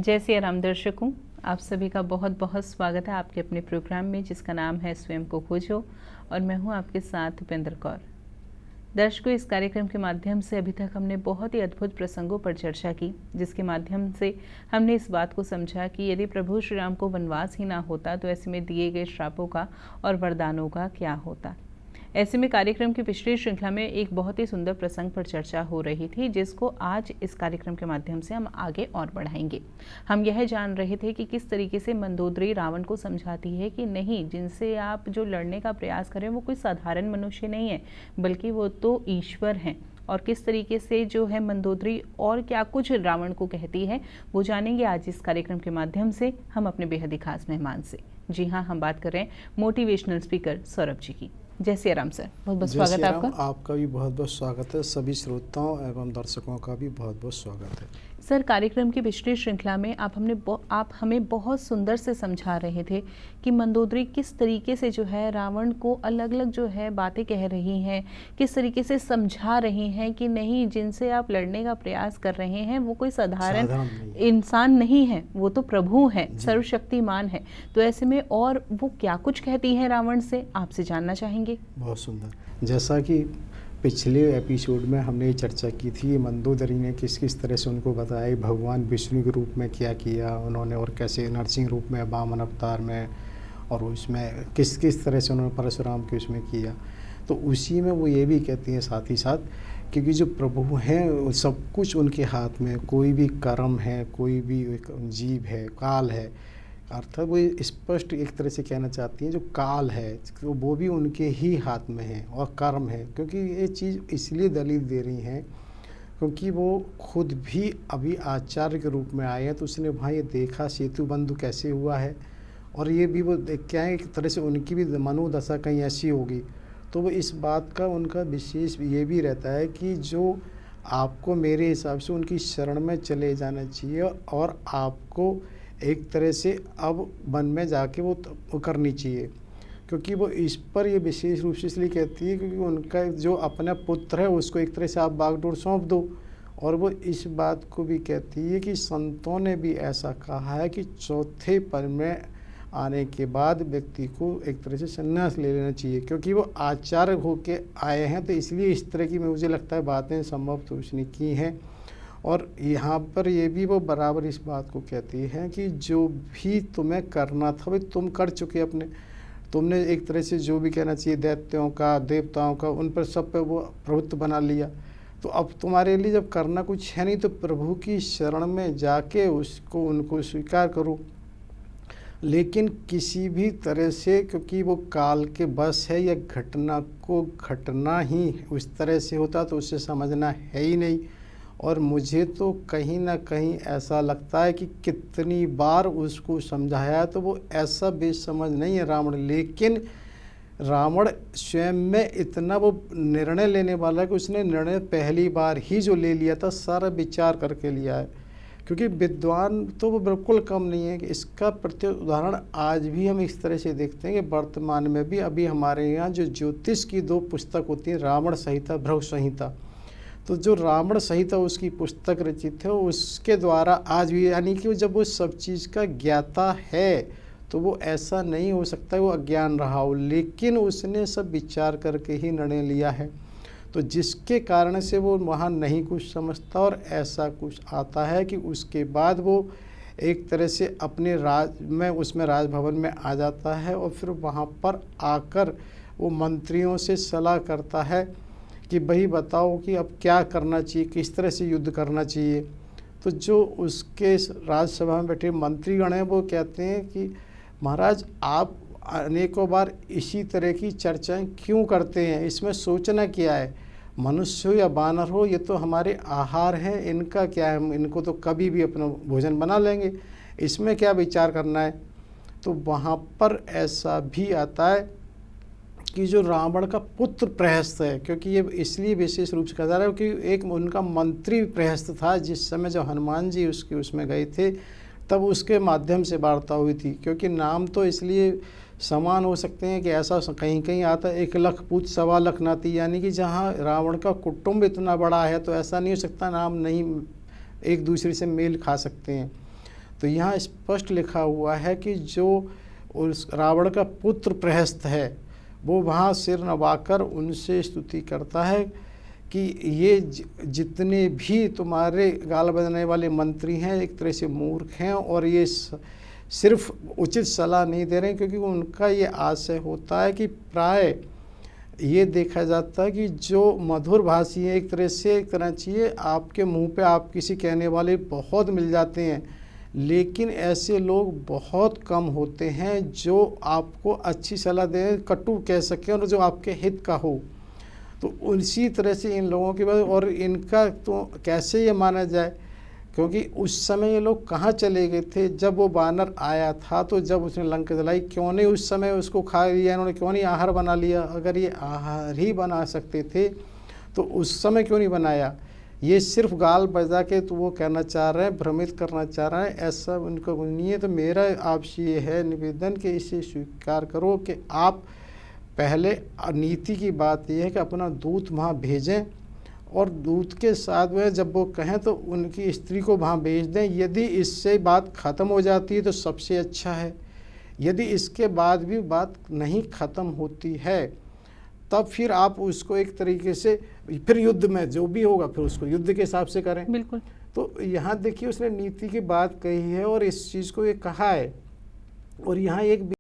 जय सिया राम दर्शकों, आप सभी का बहुत बहुत स्वागत है आपके अपने प्रोग्राम में जिसका नाम है स्वयं को खोजो और मैं हूं आपके साथ उपेंद्र कौर। दर्शकों, इस कार्यक्रम के माध्यम से अभी तक हमने बहुत ही अद्भुत प्रसंगों पर चर्चा की, जिसके माध्यम से हमने इस बात को समझा कि यदि प्रभु श्री राम को वनवास ही ना होता तो ऐसे में दिए गए श्रापों का और वरदानों का क्या होता। ऐसे में कार्यक्रम की पिछली श्रृंखला में एक बहुत ही सुंदर प्रसंग पर चर्चा हो रही थी, जिसको आज इस कार्यक्रम के माध्यम से हम आगे और बढ़ाएंगे। हम यह जान रहे थे कि किस तरीके से मंदोदरी रावण को समझाती है कि नहीं, जिनसे आप जो लड़ने का प्रयास करें वो कोई साधारण मनुष्य नहीं है, बल्कि वो तो ईश्वर हैं। और किस तरीके से जो है मंदोदरी और क्या कुछ रावण को कहती है वो जानेंगे आज इस कार्यक्रम के माध्यम से हम अपने बेहद ही खास मेहमान से। जी हाँ, हम बात कर रहे हैं मोटिवेशनल स्पीकर सौरभ जी की। जय सिया राम सर, बहुत बहुत स्वागत है आपका। आपका भी बहुत बहुत स्वागत है। सभी श्रोताओं एवं दर्शकों का भी बहुत बहुत स्वागत है। सर, कार्यक्रम की पिछली श्रृंखला में आप हमें बहुत सुंदर से समझा रहे थे कि मंदोदरी किस तरीके से जो है रावण को अलग अलग जो है बातें कह रही हैं, किस तरीके से समझा रही हैं कि नहीं, जिनसे आप लड़ने का प्रयास कर रहे हैं वो कोई साधारण इंसान नहीं है, वो तो प्रभु है, सर्वशक्तिमान है। तो ऐसे में और वो क्या कुछ कहती है रावण से, आपसे जानना चाहेंगे। बहुत सुंदर। जैसा कि पिछले एपिसोड में हमने ये चर्चा की थी, मंदोदरी ने किस किस तरह से उनको बताया भगवान विष्णु के रूप में क्या किया उन्होंने, और कैसे नरसिंह रूप में, वामन अवतार में, और उसमें किस किस तरह से उन्होंने परशुराम के उसमें किया। तो उसी में वो ये भी कहती हैं साथ ही साथ, क्योंकि जो प्रभु हैं सब कुछ उनके हाथ में, कोई भी कर्म है, कोई भी जीव है, काल है, अर्थात वो स्पष्ट एक तरह से कहना चाहती हैं जो काल है तो वो भी उनके ही हाथ में है और कर्म है। क्योंकि ये चीज़ इसलिए दलील दे रही हैं क्योंकि वो खुद भी अभी आचार्य के रूप में आए हैं, तो उसने वहाँ ये देखा सेतु बंधु कैसे हुआ है, और ये भी वो क्या है, एक तरह से उनकी भी मनोदशा कहीं ऐसी होगी। तो वो इस बात का उनका विशेष ये भी रहता है कि जो आपको मेरे हिसाब से उनकी शरण में चले जाना चाहिए और आपको एक तरह से अब वन में जाके वो करनी चाहिए। क्योंकि वो इस पर ये विशेष रूप से इसलिए कहती है क्योंकि उनका जो अपना पुत्र है उसको एक तरह से आप बागडोर सौंप दो। और वो इस बात को भी कहती है कि संतों ने भी ऐसा कहा है कि चौथे पल में आने के बाद व्यक्ति को एक तरह से संन्यास ले लेना चाहिए, क्योंकि वो आचार्य होके आए हैं। तो इसलिए इस तरह की मुझे लगता है बातें संभव तो उसने की हैं। और यहाँ पर ये भी वो बराबर इस बात को कहती है कि जो भी तुम्हें करना था भाई तुम कर चुके अपने, तुमने एक तरह से जो भी कहना चाहिए दैत्यों का, देवताओं का, उन पर सब पे वो प्रभुत्व बना लिया। तो अब तुम्हारे लिए जब करना कुछ है नहीं तो प्रभु की शरण में जाके उनको स्वीकार करो। लेकिन किसी भी तरह से, क्योंकि वो काल के बस है, या घटना को घटना ही उस तरह से होता तो उसे समझना है ही नहीं। और मुझे तो कहीं ना कहीं ऐसा लगता है कि कितनी बार उसको समझाया तो वो ऐसा बेसमझ नहीं है रावण। लेकिन रावण स्वयं में इतना वो निर्णय लेने वाला है कि उसने निर्णय पहली बार ही जो ले लिया था सारा विचार करके लिया है। क्योंकि विद्वान तो वो बिल्कुल कम नहीं है कि इसका प्रत्येक उदाहरण आज भी हम इस तरह से देखते हैं कि वर्तमान में भी अभी हमारे यहाँ जो ज्योतिष की 2 पुस्तक होती हैं, रावण संहिता, भृगु संहिता, तो जो रावण संहिता उसकी पुस्तक रचित है उसके द्वारा आज भी, यानी कि जब वो सब चीज़ का ज्ञाता है तो वो ऐसा नहीं हो सकता वो अज्ञान रहा हो, लेकिन उसने सब विचार करके ही निर्णय लिया है। तो जिसके कारण से वो वहाँ नहीं कुछ समझता और ऐसा कुछ आता है कि उसके बाद वो एक तरह से अपने उसमें राजभवन में आ जाता है और फिर वहाँ पर आकर वो मंत्रियों से सलाह करता है कि भाई बताओ कि अब क्या करना चाहिए, किस तरह से युद्ध करना चाहिए। तो जो उसके राज्यसभा में बैठे मंत्रीगण हैं वो कहते हैं कि महाराज आप अनेकों बार इसी तरह की चर्चाएं क्यों करते हैं, इसमें सोचना क्या है, मनुष्य हो या बानर हो ये तो हमारे आहार हैं, इनका क्या है, इनको तो कभी भी अपना भोजन बना लेंगे, इसमें क्या विचार करना है। तो वहाँ पर ऐसा भी आता है कि जो रावण का पुत्र प्रहस्त है, क्योंकि ये इसलिए विशेष रूप से कहा जा रहा है कि एक उनका मंत्री प्रहस्त था जिस समय जब हनुमान जी उसमें गए थे तब उसके माध्यम से वार्ता हुई थी। क्योंकि नाम तो इसलिए समान हो सकते हैं कि ऐसा कहीं कहीं आता है 1 लाख पूत 1.25 लाख नाती, यानी कि जहाँ रावण का कुटुंब इतना बड़ा है तो ऐसा नहीं हो सकता नाम नहीं एक दूसरे से मेल खा सकते हैं। तो यहाँ स्पष्ट लिखा हुआ है कि जो उस रावण का पुत्र प्रहस्त है वो वहाँ सिर नवाकर उनसे स्तुति करता है कि ये जितने भी तुम्हारे गाल बजाने वाले मंत्री हैं एक तरह से मूर्ख हैं और ये सिर्फ उचित सलाह नहीं दे रहे हैं, क्योंकि उनका ये आशय होता है कि प्राय ये देखा जाता है कि जो मधुर भाषी है एक तरह चाहिए आपके मुंह पे आप किसी कहने वाले बहुत मिल जाते हैं, लेकिन ऐसे लोग बहुत कम होते हैं जो आपको अच्छी सलाह दें, कटु कह सकें और जो आपके हित का हो। तो उसी तरह से इन लोगों के बाद, और इनका तो कैसे ये माना जाए, क्योंकि उस समय ये लोग कहाँ चले गए थे जब वो बानर आया था, तो जब उसने लंका जलाई क्यों नहीं उस समय उसको खा लिया इन्होंने, क्यों नहीं आहार बना लिया? अगर ये आहार ही बना सकते थे तो उस समय क्यों नहीं बनाया? ये सिर्फ गाल बजा के तो वो कहना चाह रहे हैं, भ्रमित करना चाह रहे हैं, ऐसा उनका नहीं है। तो मेरा आपसे ये है निवेदन कि इसे स्वीकार करो कि आप पहले नीति की बात यह है कि अपना दूत वहाँ भेजें और दूत के साथ में जब वो कहें तो उनकी स्त्री को वहाँ भेज दें। यदि इससे बात ख़त्म हो जाती है तो सबसे अच्छा है, यदि इसके बाद भी बात नहीं ख़त्म होती है तब फिर आप उसको एक तरीके से फिर युद्ध में जो भी होगा फिर उसको युद्ध के हिसाब से करें। बिल्कुल। तो यहाँ देखिए उसने नीति की बात कही है और इस चीज़ को ये कहा है। और यहाँ एक